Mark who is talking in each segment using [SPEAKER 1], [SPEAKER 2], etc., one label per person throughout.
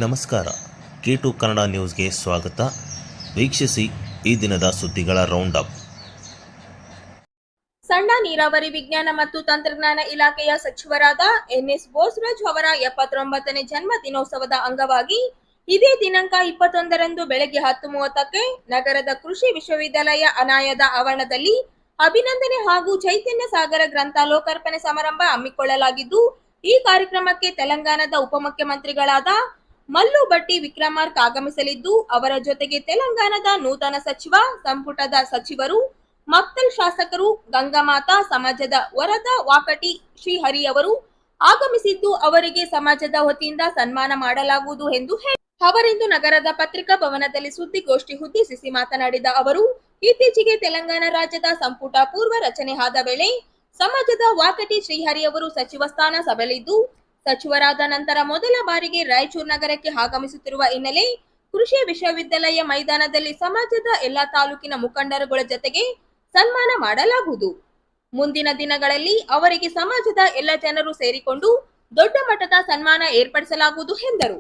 [SPEAKER 1] ನಮಸ್ಕಾರ. K2 ಕನ್ನಡ ನ್ಯೂಸ್ಗೆ ಸ್ವಾಗತ. ವೀಕ್ಷಿಸಿ ಈ ದಿನದ ಸುದ್ದಿಗಳ ರೌಂಡ್ ಅಪ್.
[SPEAKER 2] ಸಣ್ಣ ನೀರಾವರಿ ವಿಜ್ಞಾನ ಮತ್ತು ತಂತ್ರಜ್ಞಾನ ಇಲಾಖೆಯ ಸಚಿವರಾದ ಎನ್ಎಸ್ ಬೋಸರಾಜ್ ಅವರ 79ನೇ ಜನ್ಮ ದಿನೋತ್ಸವದ ಅಂಗವಾಗಿ ಇದೇ ದಿನಾಂಕ 21ರಂದು ಬೆಳಗ್ಗೆ 10:30ಕ್ಕೆ ನಗರದ ಕೃಷಿ ವಿಶ್ವವಿದ್ಯಾಲಯ ಅನಾಯದ ಆವರಣದಲ್ಲಿ ಅಭಿನಂದನೆ ಹಾಗೂ ಚೈತನ್ಯ ಸಾಗರ ಗ್ರಂಥ ಲೋಕಾರ್ಪಣೆ ಸಮಾರಂಭ ಹಮ್ಮಿಕೊಳ್ಳಲಾಗಿದ್ದು, ಈ ಕಾರ್ಯಕ್ರಮಕ್ಕೆ ತೆಲಂಗಾಣದ ಉಪಮುಖ್ಯಮಂತ್ರಿಗಳಾದ ಮಲ್ಲು ಭಟ್ಟಿ ವಿಕ್ರಮಾರ್ಕ ಆಗಮಿಸಲಿದ್ದು, ಅವರ ಜೊತೆಗೆ ತೆಲಂಗಾಣದ ನೂತನ ಸಚಿವ ಸಂಪುಟದ ಸಚಿವರು, ಮಕ್ತಲ್ ಶಾಸಕರು, ಗಂಗಾಮಾತಾ ಸಮಾಜದ ವರದಾ ವಾಕಟಿ ಶ್ರೀಹರಿ ಅವರು ಆಗಮಿಸಿದ್ದು, ಅವರಿಗೆ ಸಮಾಜದ ವತಿಯಿಂದ ಸನ್ಮಾನ ಮಾಡಲಾಗುವುದು ಎಂದು ಅವರಿಂದು ನಗರದ ಪತ್ರಿಕಾ ಭವನದಲ್ಲಿ ಸುದ್ದಿಗೋಷ್ಠಿ ಉದ್ದೇಶಿಸಿ ಮಾತನಾಡಿದ ಅವರು, ಇತ್ತೀಚೆಗೆ ತೆಲಂಗಾಣ ರಾಜ್ಯದ ಸಂಪುಟ ಪೂರ್ವ ರಚನೆ ಆದ ವೇಳೆ ಸಮಾಜದ ವಾಕಟಿ ಶ್ರೀಹರಿ ಅವರು ಸಚಿವ ಸ್ಥಾನ ಸಭೆಯಲ್ಲಿದ್ದು, ಸಚಿವರಾದ ನಂತರ ಮೊದಲ ಬಾರಿಗೆ ರಾಯಚೂರು ನಗರಕ್ಕೆ ಆಗಮಿಸುತ್ತಿರುವ ಹಿನ್ನೆಲೆ ಕೃಷಿ ವಿಶ್ವವಿದ್ಯಾಲಯ ಮೈದಾನದಲ್ಲಿ ಸಮಾಜದ ಎಲ್ಲಾ ತಾಲೂಕಿನ ಮುಖಂಡರುಗಳ ಜೊತೆಗೆ ಸನ್ಮಾನ ಮಾಡಲಾಗುವುದು. ಮುಂದಿನ ದಿನಗಳಲ್ಲಿ ಅವರಿಗೆ ಸಮಾಜದ ಎಲ್ಲ ಜನರು ಸೇರಿಕೊಂಡು ದೊಡ್ಡ ಮಟ್ಟದ ಸನ್ಮಾನ ಏರ್ಪಡಿಸಲಾಗುವುದು ಎಂದರು.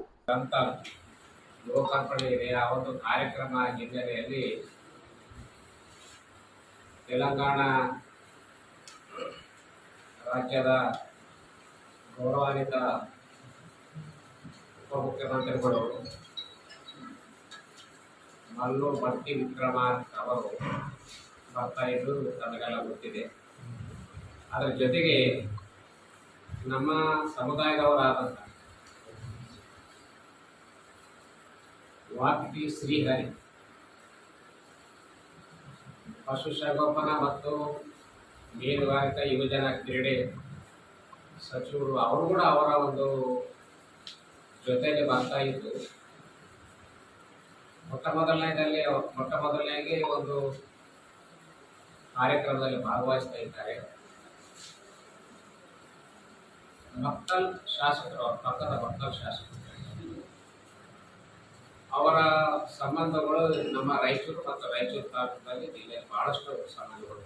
[SPEAKER 3] ಲೋಕಾರ್ಪಣೆ ಇದೆ. ಆ ಒಂದು ಕಾರ್ಯಕ್ರಮ ಹಿನ್ನೆಲೆಯಲ್ಲಿ ತೆಲಂಗಾಣ ರಾಜ್ಯದ ಗೌರವಾನ್ವಿತ ಉಪಮುಖ್ಯಮಂತ್ರಿಗಳು ಮಲ್ಲು ಭಟ್ಟಿ ವಿಕ್ರಮಾರ್ಕ ಅವರು ಬರ್ತಾ ಇದ್ದು ತಮಗೆಲ್ಲ ಗೊತ್ತಿದೆ. ಅದರ ಜೊತೆಗೆ ನಮ್ಮ ಸಮುದಾಯದವರಾದಂಥ ವಾಕಟಿ ಶ್ರೀಹರಿ ಪಶುಸಂಗೋಪನಾ ಮತ್ತು ಮೀನುಗಾರಿಕಾ ಯುವಜನ ಕ್ರೀಡೆ ಸಚಿವರು ಅವರು ಕೂಡ ಅವರ ಒಂದು ಜೊತೆಯಲ್ಲಿ ಬರ್ತಾ ಇದ್ದು, ಮೊಟ್ಟ ಮೊದಲನೇಗೆ ಒಂದು ಕಾರ್ಯಕ್ರಮದಲ್ಲಿ ಭಾಗವಹಿಸ್ತಾ ಇದ್ದಾರೆ. ಮಕ್ತಲ್ ಶಾಸಕರು, ಪಕ್ಕದ ಮಕ್ತಲ್ ಶಾಸಕರು, ಅವರ ಸಂಬಂಧಗಳು ನಮ್ಮ ರಾಯಚೂರು ಮತ್ತು ರಾಯಚೂರು ತಾಲೂಕಿನಲ್ಲಿ ಜಿಲ್ಲೆಯಲ್ಲಿ ಬಹಳಷ್ಟು ಸಂಬಂಧಗಳು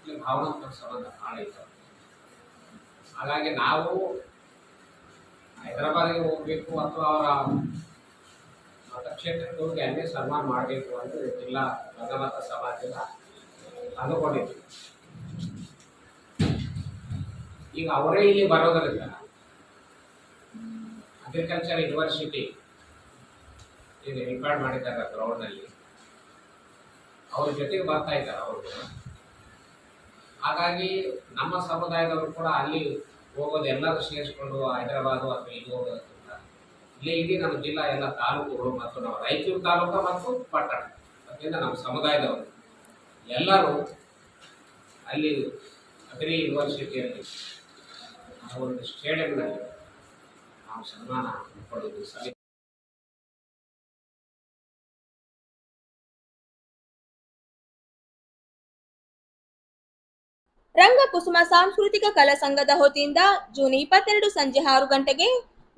[SPEAKER 3] ಇಲ್ಲಿ ಭಾವನಾತ್ಮಕ ಸಂಬಂಧ ಭಾಳ ಇದ್ದಾವೆ. ಹಾಗಾಗಿ ನಾವು ಹೈದರಾಬಾದ್ಗೆ ಹೋಗಬೇಕು ಅಥವಾ ಅವರ ಮತಕ್ಷೇತ್ರಕ್ಕೆ ಹೋಗಿ ಅಲ್ಲೇ ಸನ್ಮಾನ ಮಾಡಬೇಕು ಅಂತ ಜಿಲ್ಲಾ ಗಂಗಾಮಾತ ಸಮಾಜದ ಅಂದುಕೊಂಡಿದ್ವಿ. ಈಗ ಅವರೇ ಇಲ್ಲಿ ಬರೋದರಿಂದ ಅಗ್ರಿಕಲ್ಚರ್ ಯೂನಿವರ್ಸಿಟಿ ಈಗ ರಿಕಾರ್ಡ್ ಮಾಡಿದ್ದಾರೆ ಗ್ರೌಂಡ್ನಲ್ಲಿ, ಅವ್ರ ಜೊತೆಗೆ ಬರ್ತಾ ಇದ್ದಾರೆ ಅವರು. ಹಾಗಾಗಿ ನಮ್ಮ ಸಮುದಾಯದವರು ಕೂಡ ಅಲ್ಲಿ ಹೋಗೋದು ಎಲ್ಲರೂ ಸೇರಿಸ್ಕೊಂಡು ಹೈದರಾಬಾದು ಅಥವಾ ಇಲ್ಲಿ ಹೋಗೋದಕ್ಕಿಂತ ಇಲ್ಲಿ ಇಡೀ ನಮ್ಮ ಜಿಲ್ಲಾ ಎಲ್ಲ ತಾಲೂಕುಗಳು ಮತ್ತು ನಮ್ಮ ರಾಯಚೂರು ತಾಲೂಕು ಮತ್ತು ಪಟ್ಟಣ ಅದರಿಂದ ನಮ್ಮ ಸಮುದಾಯದವರು ಎಲ್ಲರೂ ಅಲ್ಲಿ ಅಗ್ರಿ ಯೂನಿವರ್ಸಿಟಿಯಲ್ಲಿ ಆ ಒಂದು ಸ್ಟೇಡಿಯಂನಲ್ಲಿ ನಾವು ಸನ್ಮಾನ ಪಡೆದು
[SPEAKER 2] ರಂಗಕುಸುಮ ಸಾಂಸ್ಕೃತಿಕ ಕಲಾ ಸಂಘದ ವತಿಯಿಂದ ಜೂನ್ 22 ಸಂಜೆ 6 ಗಂಟೆಗೆ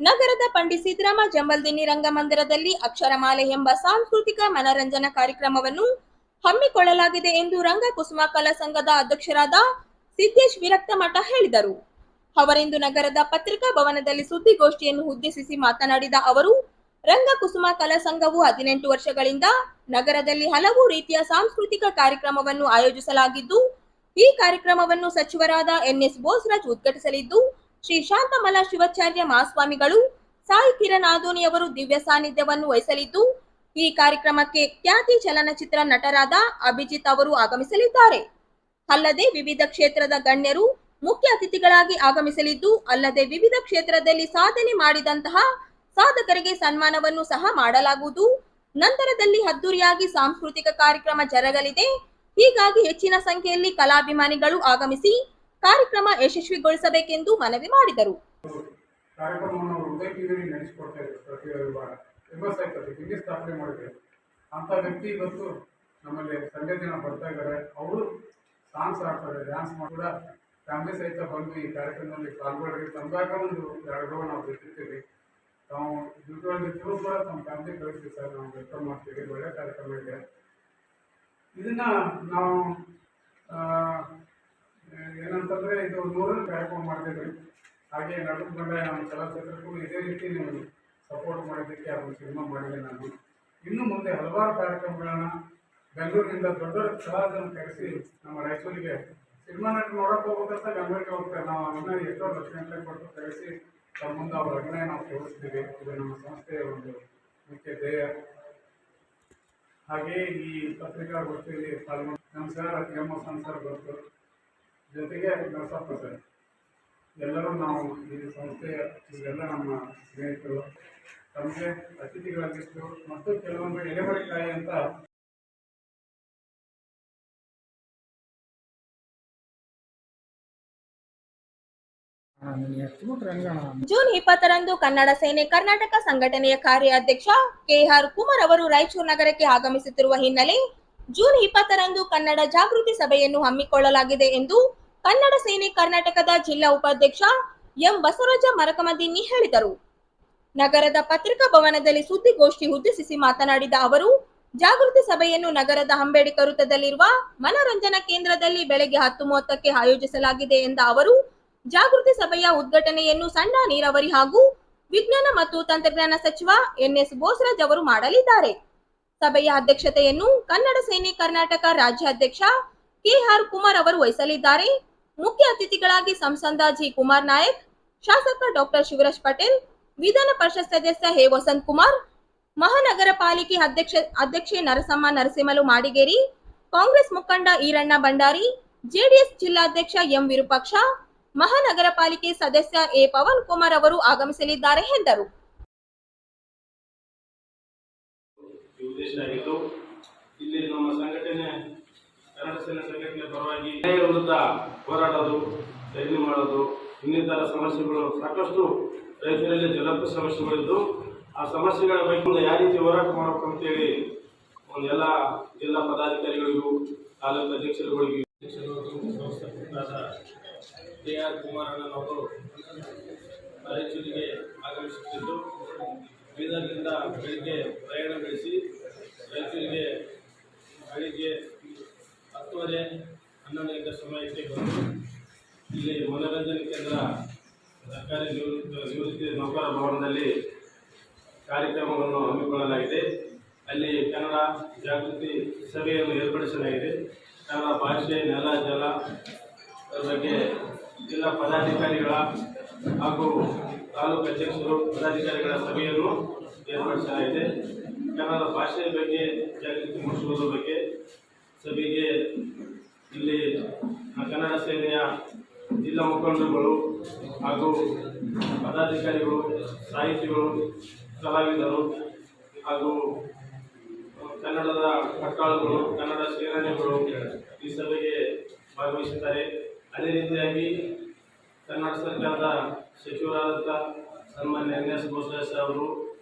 [SPEAKER 2] ನಗರದ ಪಂಡಿತ್ ಸಿದ್ದರಾಮ ಜಂಬಲ್ದಿನ್ನಿ ರಂಗಮಂದಿರದಲ್ಲಿ ಅಕ್ಷರಮಾಲೆ ಎಂಬ ಸಾಂಸ್ಕೃತಿಕ ಮನರಂಜನಾ ಕಾರ್ಯಕ್ರಮವನ್ನು ಹಮ್ಮಿಕೊಳ್ಳಲಾಗಿದೆ ಎಂದು ರಂಗಕುಸುಮ ಕಲಾ ಸಂಘದ ಅಧ್ಯಕ್ಷರಾದ ಸಿದ್ದೇಶ್ ವಿರಕ್ತಮಠ ಹೇಳಿದರು. ಅವರಿಂದು ನಗರದ ಪತ್ರಿಕಾ ಭವನದಲ್ಲಿ ಸುದ್ದಿಗೋಷ್ಠಿಯನ್ನು ಉದ್ದೇಶಿಸಿ ಮಾತನಾಡಿದ ಅವರು, ರಂಗಕುಸುಮ ಕಲಾ ಸಂಘವು 18 ವರ್ಷಗಳಿಂದ ನಗರದಲ್ಲಿ ಹಲವು ರೀತಿಯ ಸಾಂಸ್ಕೃತಿಕ ಕಾರ್ಯಕ್ರಮವನ್ನು ಆಯೋಜಿಸಲಾಗಿದ್ದು, ಈ ಕಾರ್ಯಕ್ರಮವನ್ನು ಸಚಿವರಾದ ಎನ್ಎಸ್ ಬೋಸರಾಜ್ ಉದ್ಘಾಟಿಸಲಿದ್ದು, ಶ್ರೀ ಶಾಂತಮಲ ಶಿವಾಚಾರ್ಯ ಮಹಾಸ್ವಾಮಿಗಳು, ಸಾಯಿ ಕಿರಣ್ ಆದೋನಿ ಅವರು ದಿವ್ಯ ಸಾನ್ನಿಧ್ಯವನ್ನು ವಹಿಸಲಿದ್ದು, ಈ ಕಾರ್ಯಕ್ರಮಕ್ಕೆ ಖ್ಯಾತಿ ಚಲನಚಿತ್ರ ನಟರಾದ ಅಭಿಜಿತ್ ಅವರು ಆಗಮಿಸಲಿದ್ದಾರೆ. ಅಲ್ಲದೆ ವಿವಿಧ ಕ್ಷೇತ್ರದ ಗಣ್ಯರು ಮುಖ್ಯ ಅತಿಥಿಗಳಾಗಿ ಆಗಮಿಸಲಿದ್ದು, ಅಲ್ಲದೆ ವಿವಿಧ ಕ್ಷೇತ್ರದಲ್ಲಿ ಸಾಧನೆ ಮಾಡಿದಂತಹ ಸಾಧಕರಿಗೆ ಸನ್ಮಾನವನ್ನು ಸಹ ಮಾಡಲಾಗುವುದು. ನಂತರದಲ್ಲಿ ಅದ್ದೂರಿಯಾಗಿ ಸಾಂಸ್ಕೃತಿಕ ಕಾರ್ಯಕ್ರಮ ಜರುಗಲಿದೆ. ಹೀಗಾಗಿ ಹೆಚ್ಚಿನ ಸಂಖ್ಯೆಯಲ್ಲಿ ಕಲಾಭಿಮಾನಿಗಳು ಆಗಮಿಸಿ ಕಾರ್ಯಕ್ರಮ ಯಶಸ್ವಿಗೊಳಿಸಬೇಕೆಂದು ಮನವಿ ಮಾಡಿದರು.
[SPEAKER 4] ಅಂತ ವ್ಯಕ್ತಿ ಇವತ್ತು ನಮ್ಮಲ್ಲಿ ಸಂಡೇ ದಿನ ಬರ್ತಾ ಇದ್ದಾರೆ. ಅವರು ಸಾಂಗ್ಸ್ ಆಡ್ತಾರೆ, ಡ್ಯಾನ್ಸ್ ಕೂಡ ಫ್ಯಾಮಿಲಿ ಸಹಿತ ಬಂದು ಈ ಕಾರ್ಯಕ್ರಮದಲ್ಲಿ ಪಾಲ್ಗೊಳ್ಳಿ. ತಂದಾಗ ಒಂದು 2 ರೋಡ್ ನಾವು ಬಿಟ್ಟಿರ್ತೀವಿ. ನಾವು ದುಡ್ಡು ಕೂಡ ನಮ್ಮ ಫ್ಯಾಮಿಲಿ ಕಳಿಸ್ತೀವಿ ಸರ್, ನಾವು ವೆಲ್ಕಮ್ ಮಾಡ್ತೀವಿ. ಒಳ್ಳೆ ಕಾರ್ಯಕ್ರಮ ಇದೆ. ಇದನ್ನ ನಾವು ಏನಂತಂದರೆ ಇದು 100ನೇ ಕಾರ್ಯಕ್ರಮ ಮಾಡ್ತಿದ್ವಿ. ಹಾಗೆ ನಡುಕು ಬಂಡ ನಮ್ಮ ಚಲನಚಿತ್ರಕ್ಕೂ ಇದೇ ರೀತಿ ನೀವು ಸಪೋರ್ಟ್ ಮಾಡಿದ್ದಕ್ಕೆ ಅದನ್ನು ಸಿನಿಮಾ ಮಾಡಿದೆ ನಾನು. ಇನ್ನು ಮುಂದೆ ಹಲವಾರು ಕಾರ್ಯಕ್ರಮಗಳನ್ನ ಬೆಂಗಳೂರಿನಿಂದ ದೊಡ್ಡ ದೊಡ್ಡ ಕಲಾವಿದರನ್ನು ಕರೆಸಿ ನಮ್ಮ ರಾಯಚೂರಿಗೆ ಸಿನಿಮಾ ನಟ ನೋಡಕ್ಕೆ ಹೋಗ್ಬೇಕಂತ ಬೆಂಗಳೂರಿಗೆ ಹೋಗ್ತಾರೆ. ನಾವು ಅದನ್ನ ಎಷ್ಟೋ ಲಕ್ಷಗಟ್ಟಲೆ ಕೊಟ್ಟು ಕರೆಸಿ ತಮ್ಮ ಮುಂದೆ ಅವರ ಅಭಿನಯ ನಾವು ತೋರಿಸ್ತೀವಿ. ಇದು ನಮ್ಮ ಸಂಸ್ಥೆಯ ಒಂದು ಮುಖ್ಯ ಧ್ಯೇಯ. ಹಾಗೆಯೇ ಈ ಪತ್ರಿಕಾಗೋಷ್ಠಿಯಲ್ಲಿ ಪಾಲ್ಗೊಂಡು ನಮ್ಮ ಸರ್ ಎಂ ಸರ್ ಬಂತು, ಜೊತೆಗೆ ನರಸಪ್ಪ ಸರ್, ಎಲ್ಲರೂ ನಾವು ಈ ಸಂಸ್ಥೆಯ ಇದೆಲ್ಲ ನಮ್ಮ ಸ್ನೇಹಿತರು. ತಮಗೆ ಅತಿಥಿಗಳಾಗಿತ್ತು ಮತ್ತು ಕೆಲವೊಂದು ಎಲೆಮರೆಕಾಯಿ ಅಂತ
[SPEAKER 2] ಜೂನ್ 20ರಂದು ಕನ್ನಡ ಸೇನೆ ಕರ್ನಾಟಕ ಸಂಘಟನೆಯ ಕಾರ್ಯಾಧ್ಯಕ್ಷ ಕೆಆರ್ ಕುಮಾರ್ ಅವರು ರಾಯಚೂರು ನಗರಕ್ಕೆ ಆಗಮಿಸುತ್ತಿರುವ ಹಿನ್ನೆಲೆ ಜೂನ್ 20ರಂದು ಕನ್ನಡ ಜಾಗೃತಿ ಸಭೆಯನ್ನು ಹಮ್ಮಿಕೊಳ್ಳಲಾಗಿದೆ ಎಂದು ಕನ್ನಡ ಸೇನೆ ಕರ್ನಾಟಕದ ಜಿಲ್ಲಾ ಉಪಾಧ್ಯಕ್ಷ ಎಂ ಬಸವರಾಜ ಮರಕಮದಿನ್ನಿ ಹೇಳಿದರು. ನಗರದ ಪತ್ರಿಕಾ ಭವನದಲ್ಲಿ ಸುದ್ದಿಗೋಷ್ಠಿ ಉದ್ದೇಶಿಸಿ ಮಾತನಾಡಿದ ಅವರು, ಜಾಗೃತಿ ಸಭೆಯನ್ನು ನಗರದ ಅಂಬೇಡ್ಕರ್ ವೃತ್ತದಲ್ಲಿರುವ ಮನೋರಂಜನಾ ಕೇಂದ್ರದಲ್ಲಿ ಬೆಳಗ್ಗೆ 10:30ಕ್ಕೆ ಆಯೋಜಿಸಲಾಗಿದೆ ಎಂದ ಅವರು, ಜಾಗೃತಿ ಸಭೆಯ ಉದ್ಘಾಟನೆಯನ್ನು ಸಣ್ಣ ನೀರಾವರಿ ಹಾಗೂ ವಿಜ್ಞಾನ ಮತ್ತು ತಂತ್ರಜ್ಞಾನ ಸಚಿವ ಎನ್ಎಸ್ ಬೋಸರಾಜ್ ಅವರು ಮಾಡಲಿದ್ದಾರೆ. ಸಭೆಯ ಅಧ್ಯಕ್ಷತೆಯನ್ನು ಕನ್ನಡ ಸೇನೆ ಕರ್ನಾಟಕ ರಾಜ್ಯಾಧ್ಯಕ್ಷ ಕೆಆರ್ ಕುಮಾರ್ ಅವರು ವಹಿಸಲಿದ್ದಾರೆ. ಮುಖ್ಯ ಅತಿಥಿಗಳಾಗಿ ಸಂಸದ ಜಿ ಕುಮಾರ್ ನಾಯಕ್, ಶಾಸಕ ಡಾಕ್ಟರ್ ಶಿವರಾಜ್ ಪಟೇಲ್, ವಿಧಾನ ಪರಿಷತ್ ಸದಸ್ಯ ಎ ವಸಂತ್ ಕುಮಾರ್, ಮಹಾನಗರ ಪಾಲಿಕೆ ಅಧ್ಯಕ್ಷೆ ನರಸಿಂಹಲು ಮಾಡಿಗೇರಿ, ಕಾಂಗ್ರೆಸ್ ಮುಖಂಡ ಈರಣ್ಣ ಭಂಡಾರಿ, ಜೆಡಿಎಸ್ ಜಿಲ್ಲಾಧ್ಯಕ್ಷ ಎಂ ವಿರೂಪಾಕ್ಷ, ಮಹಾನಗರ ಪಾಲಿಕೆ ಸದಸ್ಯ ಎ ಪವನ್ ಕುಮಾರ್ ಅವರು ಆಗಮಿಸಲಿದ್ದಾರೆ ಎಂದರು.
[SPEAKER 5] ಇಲ್ಲಿ ನಮ್ಮ ಸಂಘಟನೆ ಕನ್ನಡ ಸೇನೆ ಸಂಘಟನೆ ಪರವಾಗಿ ನ್ಯಾಯ ವಿರುದ್ಧ ಹೋರಾಡೋದು, ಧರಣಿ ಮಾಡೋದು, ಇನ್ನಿತರ ಸಮಸ್ಯೆಗಳು ಸಾಕಷ್ಟು ರೈತರಲ್ಲಿ ಜನಪ್ರಿಯ ಸಮಸ್ಯೆಗಳಿದ್ದು ಆ ಸಮಸ್ಯೆಗಳ ಬಗ್ಗೆ ಯಾವ ರೀತಿ ಹೋರಾಟ ಮಾಡಬೇಕು ಅಂತೇಳಿ ಎಲ್ಲ ಜಿಲ್ಲಾ ಪದಾಧಿಕಾರಿಗಳಿಗೂ ತಾಲೂಕು ಅಧ್ಯಕ್ಷರುಗಳಿಗೂ ಸಂಸ್ಥಾಪಕರಾದ ಕೆಆರ್ ಕುಮಾರಣ್ಣನವರು ರಾಯಚೂರಿಗೆ ಆಗಮಿಸುತ್ತಿದ್ದು ಬೀದರ್ನಿಂದ ಬೆಳಿಗ್ಗೆ ಪ್ರಯಾಣ ಬೆಳೆಸಿ ರಾಯಚೂರಿಗೆ ಬೆಳಿಗ್ಗೆ 10:30 ಸಮಯಕ್ಕೆ ಬಂದು ಇಲ್ಲಿ ಮನೋರಂಜನೆ ಕೇಂದ್ರ ಸರ್ಕಾರಿ ನಿವೃತ್ತಿ ನೌಕರ ಭವನದಲ್ಲಿ ಕಾರ್ಯಕ್ರಮವನ್ನು ಹಮ್ಮಿಕೊಳ್ಳಲಾಗಿದೆ. ಅಲ್ಲಿ ಕನ್ನಡ ಜಾಗೃತಿ ಸಭೆಯನ್ನು ಏರ್ಪಡಿಸಲಾಗಿದೆ. ಕನ್ನಡ ಭಾಷೆ, ನೆಲ, ಜಲ ಬಗ್ಗೆ ಜಿಲ್ಲಾ ಪದಾಧಿಕಾರಿಗಳ ಹಾಗೂ ತಾಲೂಕು ಅಧ್ಯಕ್ಷರು ಪದಾಧಿಕಾರಿಗಳ ಸಭೆಯನ್ನು ಏರ್ಪಡಿಸಲಾಗಿದೆ. ಕನ್ನಡ ಭಾಷೆಯ ಬಗ್ಗೆ ಜಾಗೃತಿ ಮೂಡಿಸುವುದರ ಬಗ್ಗೆ ಸಭೆಗೆ ಇಲ್ಲಿ ಕನ್ನಡ ಸೇನೆಯ ಜಿಲ್ಲಾ ಮುಖಂಡರುಗಳು ಹಾಗೂ ಪದಾಧಿಕಾರಿಗಳು, ಸಾಹಿತಿಗಳು, ಕಲಾವಿದರು ಹಾಗೂ ಕನ್ನಡದ ಕಟ್ಟಾಳುಗಳು, ಕನ್ನಡ ಸೇನಾನಿಗಳು ಈ ಸಭೆಗೆ ಭಾಗವಹಿಸುತ್ತಾರೆ. ಅದೇ ರೀತಿಯಾಗಿ ಕರ್ನಾಟಕ ಸರ್ಕಾರದ ಸಚಿವರಾದಂಥ ಸನ್ಮಾನ್ಯ ಎನ್ಎಸ್ ಬೋಸರಾಜ್ ಅವರು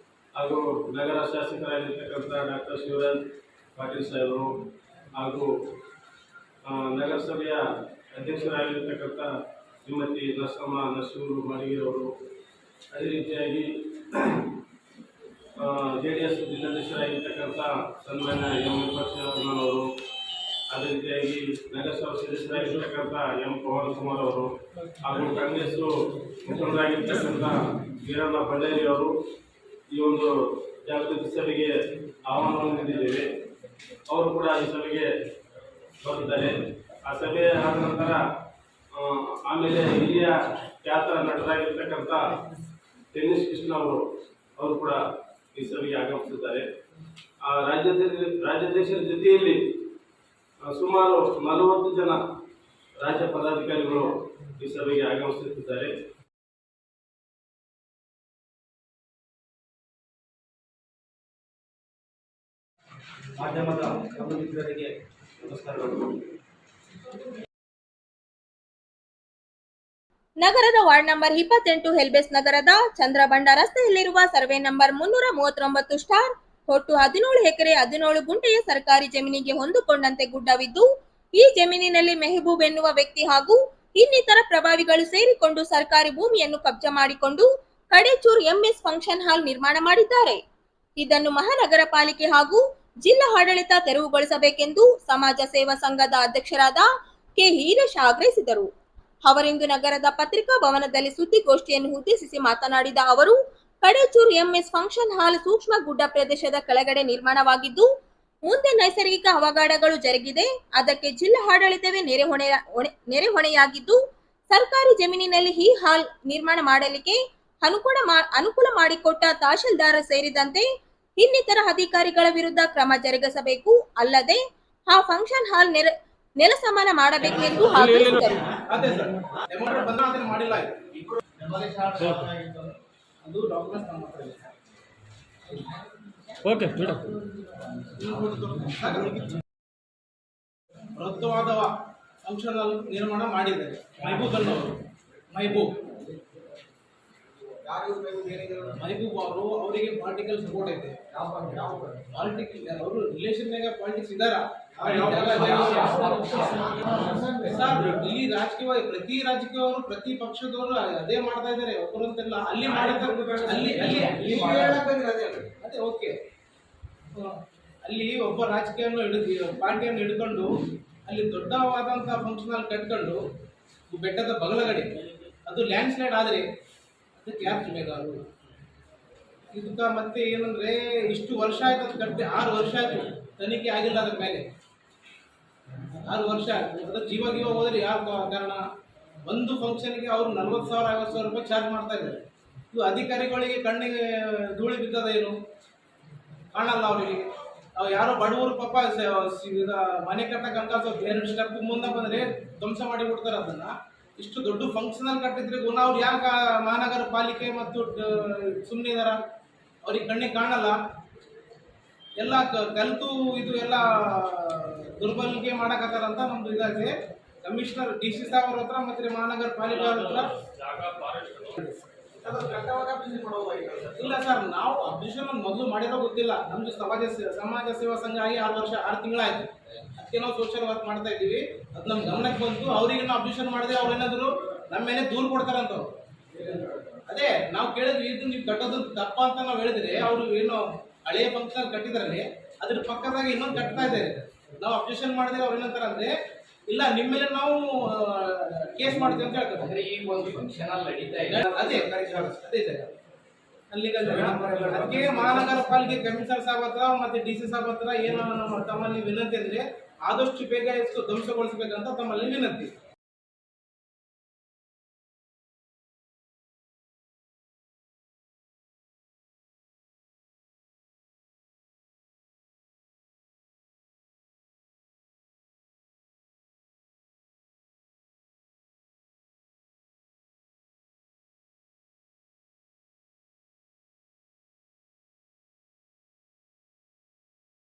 [SPEAKER 5] ಹಾಗೂ ನಗರ ಶಾಸಕರಾಗಿರ್ತಕ್ಕಂಥ ಡಾಕ್ಟರ್ ಶಿವರಾಜ್ ಪಾಟೀಲ್ ಸಾಹೇಬರು ಹಾಗೂ ನಗರಸಭೆಯ ಅಧ್ಯಕ್ಷರಾಗಿರ್ತಕ್ಕಂಥ ಶ್ರೀಮತಿ ನರಸಿಂಹರು ಮಾಡಿಗೆರವರು, ಅದೇ ರೀತಿಯಾಗಿ ಜೆಡಿಎಸ್ ಜಿಲ್ಲಾಧ್ಯಕ್ಷರಾಗಿರ್ತಕ್ಕಂಥ ಸನ್ಮಾನ್ಯ ಎಂ ವಿರೂಪಾಕ್ಷಣ್ಣನವರು, ಅದೇ ರೀತಿಯಾಗಿ ನಗರಸಭಾ ಸದಸ್ಯರಾಗಿರ್ತಕ್ಕಂಥ ಎಂ ಪವನ್ ಕುಮಾರ್ ಅವರು ಹಾಗೂ ಕಾಂಗ್ರೆಸ್ ಮುಖಂಡರಾಗಿರ್ತಕ್ಕಂಥ ಈರಣ್ಣ ಭಂಡಾರಿ ಅವರು ಈ ಒಂದು ಜಾಗೃತಿ ಸಭೆಗೆ ಆಹ್ವಾನವನ್ನು ನೀಡಿದ್ದೇವೆ. ಅವರು ಕೂಡ ಈ ಸಭೆಗೆ ಬರುತ್ತಾರೆ. ಆ ಸಭೆ ಆದ ನಂತರ ಆಮೇಲೆ ಹಿರಿಯ ಖ್ಯಾತ ನಟರಾಗಿರ್ತಕ್ಕಂಥ ಟೆನ್ನಿಸ್ ಕೃಷ್ಣ ಅವರು ಕೂಡ ಈ ಸಭೆಗೆ ಆಗಮಿಸುತ್ತಾರೆ. ರಾಜ್ಯಾಧ್ಯಕ್ಷರ ಜೊತೆಯಲ್ಲಿ ಸುಮಾರು 40 ಜನ ರಾಜ್ಯ ಪದಾಧಿಕಾರಿಗಳು ಈ ಸಭೆಗೆ ಆಗಮಿಸುತ್ತಿದ್ದಾರೆ. ಮಾಧ್ಯಮದ ಮಿತ್ರರಿಗೆ ನಮಸ್ಕಾರಗಳು.
[SPEAKER 2] ನಗರದ ವಾರ್ಡ್ ನಂಬರ್ 28 ಹೆಲ್ಬೇಸ್ ನಗರದ ಚಂದ್ರಬಂಡ ರಸ್ತೆಯಲ್ಲಿರುವ ಸರ್ವೆ ನಂಬರ್ 339 ಸ್ಟಾರ್ ಒಟ್ಟು 17 ಎಕರೆ 17 ಗುಂಟೆಯ ಸರ್ಕಾರಿ ಜಮೀನಿಗೆ ಹೊಂದಿಕೊಂಡಂತೆ ಗುಡ್ಡವಿದ್ದು, ಈ ಜಮೀನಿನಲ್ಲಿ ಮೆಹಬೂಬ್ ಎನ್ನುವ ವ್ಯಕ್ತಿ ಹಾಗೂ ಇನ್ನಿತರ ಪ್ರಭಾವಿಗಳು ಸೇರಿಕೊಂಡು ಸರ್ಕಾರಿ ಭೂಮಿಯನ್ನು ಕಬ್ಜಾ ಮಾಡಿಕೊಂಡು ಕಡೇಚೂರ್ ಎಂಎಸ್ ಫಂಕ್ಷನ್ ಹಾಲ್ ನಿರ್ಮಾಣ ಮಾಡಿದ್ದಾರೆ. ಇದನ್ನು ಮಹಾನಗರ ಪಾಲಿಕೆ ಹಾಗೂ ಜಿಲ್ಲಾ ಆಡಳಿತ ತೆರವುಗೊಳಿಸಬೇಕೆಂದು ಸಮಾಜ ಸೇವಾ ಸಂಘದ ಅಧ್ಯಕ್ಷರಾದ ಕೆ ಹೀರೇಶ್ ಆಗ್ರಹಿಸಿದರು. ಅವರಿಂದು ನಗರದ ಪತ್ರಿಕಾ ಭವನದಲ್ಲಿ ಸುದ್ದಿಗೋಷ್ಠಿಯನ್ನು ಉದ್ದೇಶಿಸಿ ಮಾತನಾಡಿದ ಅವರು, ಕಡೇಚೂರು ಎಂಎಸ್ ಫಂಕ್ಷನ್ ಹಾಲ್ ಸೂಕ್ಷ್ಮ ಗುಡ್ಡ ಪ್ರದೇಶದ ಕೆಳಗಡೆ ನಿರ್ಮಾಣವಾಗಿದ್ದು ಮುಂದೆ ನೈಸರ್ಗಿಕ ಅವಘಡಗಳು ಜರುಗಿದೆ. ಅದಕ್ಕೆ ಜಿಲ್ಲಾ ಆಡಳಿತವೇ ನೆರೆಹೊಣೆಯಾಗಿದ್ದು ಸರ್ಕಾರಿ ಜಮೀನಿನಲ್ಲಿ ಈ ಹಾಲ್ ನಿರ್ಮಾಣ ಮಾಡಲಿಕ್ಕೆ ಅನುಕೂಲ ಮಾಡಿಕೊಟ್ಟ ತಹಶೀಲ್ದಾರ್ ಸೇರಿದಂತೆ ಇನ್ನಿತರ ಅಧಿಕಾರಿಗಳ ವಿರುದ್ಧ ಕ್ರಮ ಜರುಗಿಸಬೇಕು. ಅಲ್ಲದೆ ಆ ಫಂಕ್ಷನ್ ಹಾಲ್ ನೆಲ ಸಮಾನ ಮಾಡಬೇಕು ಎಂದು ಆಗ್ರಹಿಸಿದರು.
[SPEAKER 5] ಬೃಹತ್ವಾದ ಫಂಕ್ಷನ್ ಹಾಲ್ ನಿರ್ಮಾಣ ಮಾಡಿದ್ದಾರೆ. ಮೈಬೂಬ್ ಅವರು ಅವರಿಗೆ ಪಾಲಿಟಿಕಲ್ ಸಪೋರ್ಟ್ ಐತೆ. ಅವರು ರಿಲೇಷನ್ ಪಾಲಿಟಿಕ್ಸ್ ಇದಾರ. ಇಲ್ಲಿ ರಾಜಕೀಯ ಪ್ರತಿ ರಾಜಕೀಯವರು ಪ್ರತಿ ಪಕ್ಷದವರು ಅದೇ ಮಾಡ್ತಾ ಇದ್ದಾರೆ. ಒಬ್ಬರಂತೆಲ್ಲ ಅಲ್ಲಿ ಅದೇ ಓಕೆ. ಅಲ್ಲಿ ಒಬ್ಬ ರಾಜಕೀಯವನ್ನು ಪಾರ್ಟಿಯನ್ನು ಹಿಡ್ಕೊಂಡು ಅಲ್ಲಿ ದೊಡ್ಡವಾದಂತಹ ಫಂಕ್ಷನ್ ಹಾಲ್ ಕಟ್ಕೊಂಡು ಬೆಟ್ಟದ ಬಗಲಗಡೆ ಅದು ಲ್ಯಾಂಡ್ ಸ್ಲೈಡ್ ಆದರೆ ಅದಕ್ಕೆ ಯಾರು ಜಿಮ್ಮೆದಾರರು? ಇದಕ್ಕೆ ಮತ್ತೆ ಏನಂದ್ರೆ ಇಷ್ಟು ವರ್ಷ ಆಯ್ತು ಅದು ಕಟ್ಟಿ 6 ವರ್ಷ ಆಯ್ತು, ತನಿಖೆ ಆಗಿಲ್ಲ ಅದ್ರ ಮೇಲೆ. 6 ವರ್ಷ ಆಯ್ತು. ಅದ್ರ ಜೀವ ಹೋದ್ರೆ ಯಾವ ಕಾರಣ? ಒಂದು ಫಂಕ್ಷನ್ಗೆ ಅವರು 40,000 50,000 ರೂಪಾಯಿ ಚಾರ್ಜ್ ಮಾಡ್ತಾ ಇದ್ದಾರೆ. ಇದು ಅಧಿಕಾರಿಗಳಿಗೆ ಕಣ್ಣಿಗೆ ಧೂಳಿ ಬಿದ್ದದೇನು ಕಾಣಲ್ಲ ಅವರಿಗೆ. ನಾವು ಯಾರೋ ಬಡವರು ಪಾಪ ಮನೆ ಕಟ್ಟಕ್ಕಂತ ಸ್ವಲ್ಪ 2 ಸ್ಟೆಪ್ ಮುಂದೆ ಬಂದ್ರೆ ಧ್ವಂಸ ಮಾಡಿ ಬಿಡ್ತಾರೆ ಅದನ್ನ. ಇಷ್ಟು ದೊಡ್ಡ ಫಂಕ್ಷನಲ್ ಕಟ್ಟಿದ್ರೆ ಗುಣ ಅವ್ರು ಯಾಕೆ ಮಹಾನಗರ ಪಾಲಿಕೆ ಮತ್ತು ಸುಮ್ಮನೆ ಇದಾರ? ಅವ್ರಿಗೆ ಕಣ್ಣಿಗೆ ಕಾಣಲ್ಲ. ಎಲ್ಲ ಕಲಿತು ಇದು ಎಲ್ಲ ದುರ್ಬಲಿಕೆ ಮಾಡಕತ್ತಾರ ಅಂತ ನಮ್ದು ಇದಾಗಿದೆ. ಕಮಿಷನರ್ DC ಸಾಹೇಬ್ ಅವ್ರ ಹತ್ರ ಮತ್ತೆ ಮಹಾನಗರ ಪಾಲಿಕೆ ಅವ್ರ ಹತ್ರ ಇಲ್ಲ ಸರ್, ನಾವು ಅಬ್ಜೆಕ್ಷನ್ ಮೊದಲು ಮಾಡಿರೋ ಗೊತ್ತಿಲ್ಲ. ನಮ್ದು ಸಮಾಜ ಸೇವಾ ಸಂಘ ಆಗಿ 6 ತಿಂಗಳಾಯ್ತು. ಅದಕ್ಕೆ ನಾವು ಸೋಷಿಯಲ್ ವರ್ಕ್ ಮಾಡ್ತಾ ಇದ್ದೀವಿ. ಅದು ನಮ್ ಗಮನಕ್ಕೆ ಬಂತು. ಅವ್ರಿಗೆ ನಾವು ಅಬ್ಜೆಕ್ಷನ್ ಮಾಡಿದ್ರೆ ಅವ್ರು ಏನಾದ್ರು ನಮ್ಮ ಮೇಲೆ ದೂರು ಕೊಡ್ತಾರಂತ. ಅದೇ ನಾವು ಕೇಳಿದ್ವಿ, ಇದು ನೀವು ಕಟ್ಟೋದು ತಪ್ಪ ಅಂತ ನಾವು ಹೇಳಿದ್ರೆ ಅವರು ಏನು ಹಳೆಯ ಫಂಕ್ಷನ್ ಕಟ್ಟಿದ್ರಲ್ಲಿ ಅದ್ರ ಪಕ್ಕದಾಗ ಇನ್ನೊಂದು ಕಟ್ತಾ ಇದ್ದಾರೆ. ನಾವು ಅಬ್ಜೆಕ್ಷನ್ ಮಾಡಿದ್ರೆ ಅವ್ರು ಏನಂತಾರ ಅಂದ್ರೆ ಇಲ್ಲ ನಿಮ್ಮ ಮೇಲೆ ನಾವು ಕೇಸ್ ಮಾಡ್ತೀವಿ ಅಂತ ಹೇಳ್ತಾರೆ.
[SPEAKER 3] ಈಗ ಒಂದು ಫಂಕ್ಷನ್ ಅಲ್ಲಿ ನಡೀತಾ ಇದೆ.
[SPEAKER 5] ಅದೇ ಅಲ್ಲಿಗೆ ಅದಕ್ಕೆ ಮಹಾನಗರ ಪಾಲಿಕೆ ಕಮಿಷನರ್ ಸಾಹೇಬ್ ಹತ್ರ ಮತ್ತೆ DC ಸಾಹೇಬ್ ಹತ್ರ ಏನೋ ನಮ್ಮ ತಮ್ಮಲ್ಲಿ ವಿನಂತಿ ಅಂದ್ರೆ ಆದಷ್ಟು ಬೇಗ ಧ್ವಂಸಗೊಳಿಸಬೇಕಂತ ತಮ್ಮಲ್ಲಿ ವಿನಂತಿ.